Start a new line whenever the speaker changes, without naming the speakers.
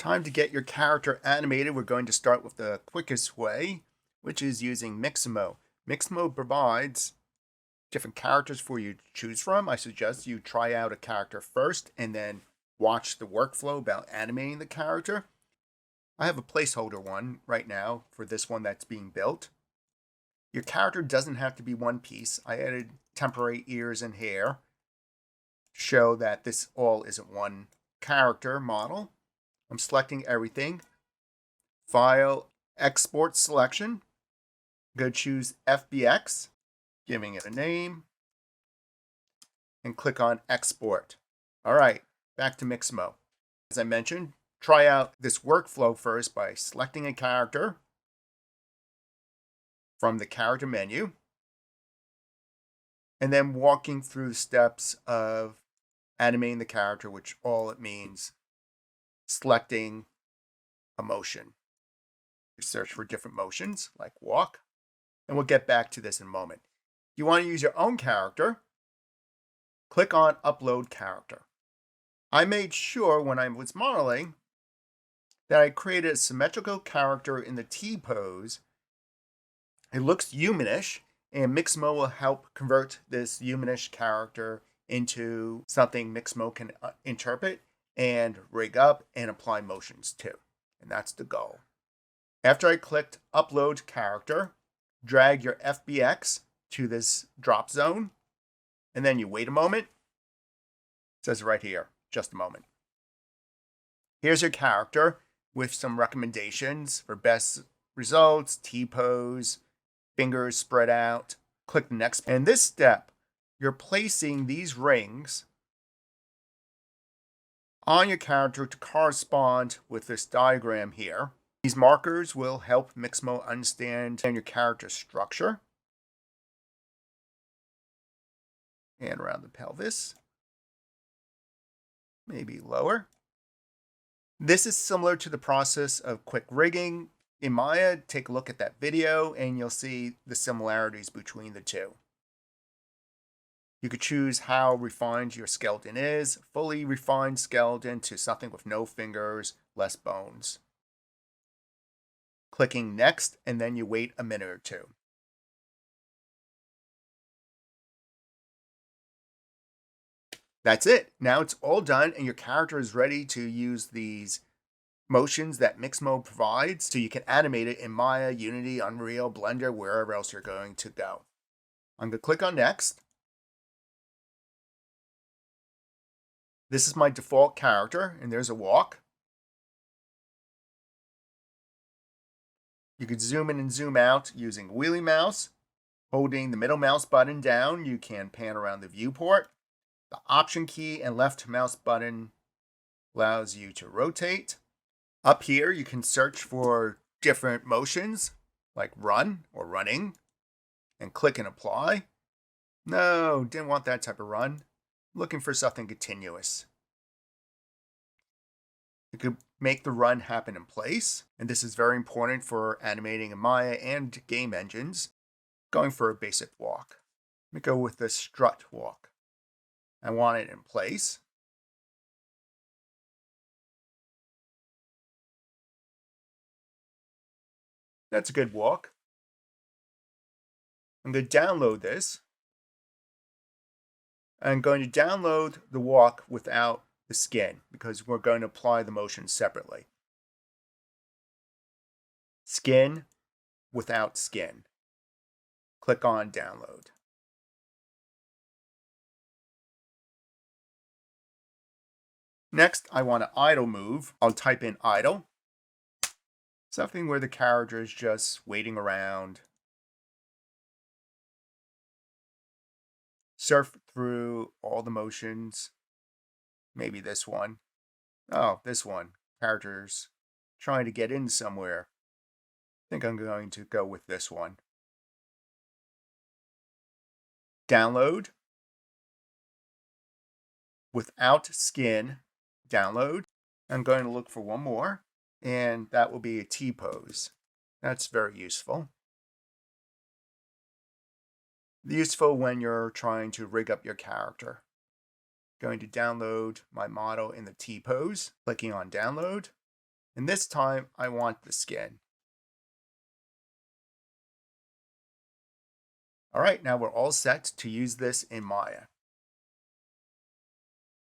Time to get your character animated. We're going to start with the quickest way, which is using Mixamo. Mixamo provides different characters for you to choose from. I suggest you try out a character first and then watch the workflow about animating the character. I have a placeholder one right now for this one that's being built. Your character doesn't have to be one piece. I added temporary ears and hair to show that this all isn't one character model. I'm selecting everything. File, export selection. Go choose FBX, giving it a name, and click on export. All right, back to Mixamo. As I mentioned, try out this workflow first by selecting a character from the character menu, and then walking through the steps of animating the character, which all it means selecting a motion. You search for different motions like walk, and we'll get back to this in a moment. If you want to use your own character, click on upload character. I made sure when I was modeling that I created a symmetrical character in the T pose. It looks humanish, and Mixamo will help convert this humanish character into something Mixamo can interpret and rig up and apply motions to. And that's the goal. After I clicked upload character, drag your FBX to this drop zone, and then you wait a moment. It says right here, just a moment. Here's your character with some recommendations for best results, T-pose, fingers spread out. Click the next. And this step, you're placing these rings on your character to correspond with this diagram here. These markers will help Mixamo understand your character's structure. And around the pelvis. Maybe lower. This is similar to the process of quick rigging in Maya. Take a look at that video and you'll see the similarities between the two. You could choose how refined your skeleton is. Fully refined skeleton to something with no fingers, less bones. Clicking next, and then you wait a minute or two. That's it. Now it's all done and your character is ready to use these motions that Mixamo provides so you can animate it in Maya, Unity, Unreal, Blender, wherever else you're going to go. I'm going to click on next. This is my default character and there's a walk. You could zoom in and zoom out using wheelie mouse. Holding the middle mouse button down, you can pan around the viewport. The Option key and left mouse button allows you to rotate. Up here, you can search for different motions like run or running and click and apply. No, didn't want that type of run. Looking for something continuous. You could make the run happen in place, and this is very important for animating in Maya and game engines. Going for a basic walk. Let me go with the strut walk. I want it in place. That's a good walk. I'm going to download this. I'm going to download the walk without the skin because we're going to apply the motion separately. Skin without skin. Click on download. Next, I want to idle move. I'll type in idle. Something where the character is just waiting around. Surf through all the motions. Maybe this one. Oh, this one. Character's trying to get in somewhere. I think I'm going to go with this one. Download. Without skin. Download. I'm going to look for one more, and that will be a T-pose. That's very useful. Useful when you're trying to rig up your character. Going to download my model in the T-pose, clicking on download. And this time I want the skin. All right, now we're all set to use this in Maya.